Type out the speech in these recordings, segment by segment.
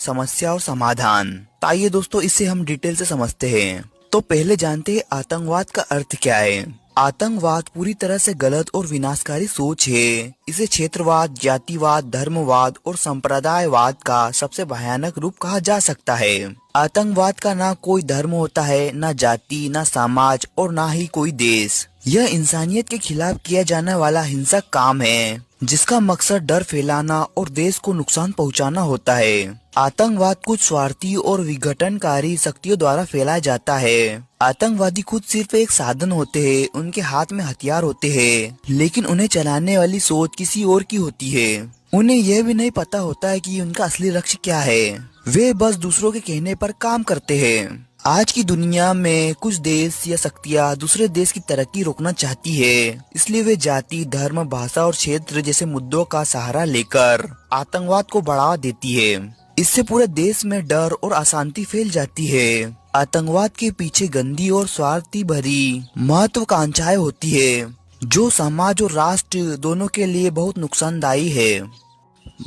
समस्या और समाधान। तो आइए दोस्तों, इसे हम डिटेल से समझते हैं। तो पहले जानते हैं आतंकवाद का अर्थ क्या है। आतंकवाद पूरी तरह से गलत और विनाशकारी सोच है। इसे क्षेत्रवाद, जातिवाद, धर्मवाद और संप्रदायवाद का सबसे भयानक रूप कहा जा सकता है। आतंकवाद का ना कोई धर्म होता है, ना जाति, ना समाज और ना ही कोई देश। यह इंसानियत के खिलाफ किया जाने वाला हिंसक काम है, जिसका मकसद डर फैलाना और देश को नुकसान पहुंचाना होता है। आतंकवाद कुछ स्वार्थी और विघटनकारी शक्तियों द्वारा फैलाया जाता है। आतंकवादी खुद सिर्फ एक साधन होते हैं, उनके हाथ में हथियार होते हैं, लेकिन उन्हें चलाने वाली सोच किसी और की होती है। उन्हें यह भी नहीं पता होता है कि उनका असली लक्ष्य क्या है। वे बस दूसरों के कहने पर काम करते हैं। आज की दुनिया में कुछ देश या शक्तियां दूसरे देश की तरक्की रोकना चाहती है, इसलिए वे जाति, धर्म, भाषा और क्षेत्र जैसे मुद्दों का सहारा लेकर आतंकवाद को बढ़ावा देती है। इससे पूरे देश में डर और अशांति फैल जाती है। आतंकवाद के पीछे गंदी और स्वार्थी भरी महत्वाकांक्षाएं होती है, जो समाज और राष्ट्र दोनों के लिए बहुत नुकसानदायी है।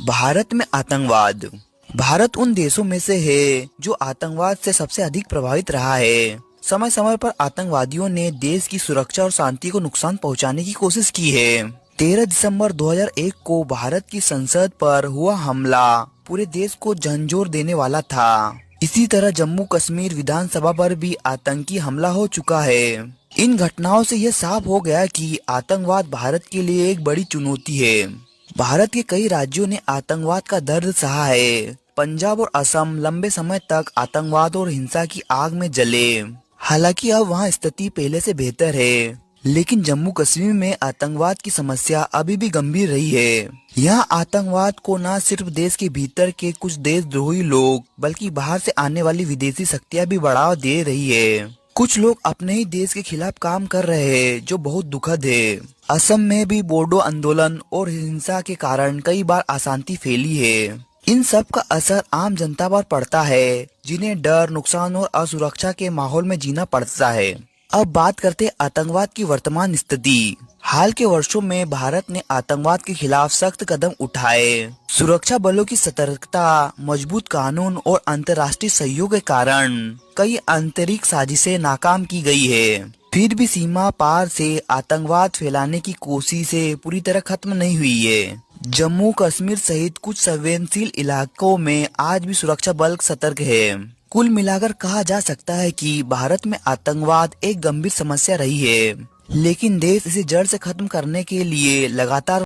भारत में आतंकवाद। भारत उन देशों में से है जो आतंकवाद से सबसे अधिक प्रभावित रहा है। समय समय पर आतंकवादियों ने देश की सुरक्षा और शांति को नुकसान पहुंचाने की कोशिश की है। 13 दिसंबर 2001 को भारत की संसद पर हुआ हमला पूरे देश को झंझोर देने वाला था। इसी तरह जम्मू कश्मीर विधानसभा पर भी आतंकी हमला हो चुका है। इन घटनाओं से यह साफ हो गया कि आतंकवाद भारत के लिए एक बड़ी चुनौती है। भारत के कई राज्यों ने आतंकवाद का दर्द सहा है। पंजाब और असम लंबे समय तक आतंकवाद और हिंसा की आग में जले। हालांकि अब वहां स्थिति पहले से बेहतर है, लेकिन जम्मू कश्मीर में आतंकवाद की समस्या अभी भी गंभीर रही है। यहाँ आतंकवाद को न सिर्फ देश के भीतर के कुछ देशद्रोही लोग, बल्कि बाहर से आने वाली विदेशी शक्तियाँ भी बढ़ावा दे रही है। कुछ लोग अपने ही देश के खिलाफ काम कर रहे हैं, जो बहुत दुखद है। असम में भी बोडो आंदोलन और हिंसा के कारण कई बार अशांति फैली है। इन सब का असर आम जनता पर पड़ता है, जिन्हें डर, नुकसान और असुरक्षा के माहौल में जीना पड़ता है। अब बात करते हैं आतंकवाद की वर्तमान स्थिति। हाल के वर्षों में भारत ने आतंकवाद के खिलाफ सख्त कदम उठाए। सुरक्षा बलों की सतर्कता, मजबूत कानून और अंतर्राष्ट्रीय सहयोग के कारण कई आंतरिक साजिशें नाकाम की गई है। फिर भी सीमा पार से आतंकवाद फैलाने की कोशिशें पूरी तरह खत्म नहीं हुई है। जम्मू कश्मीर सहित कुछ संवेदनशील इलाकों में आज भी सुरक्षा बल सतर्क है। कुल मिलाकर कहा जा सकता है कि भारत में आतंकवाद एक गंभीर समस्या रही है, लेकिन देश इसे जड़ से खत्म करने के लिए लगातार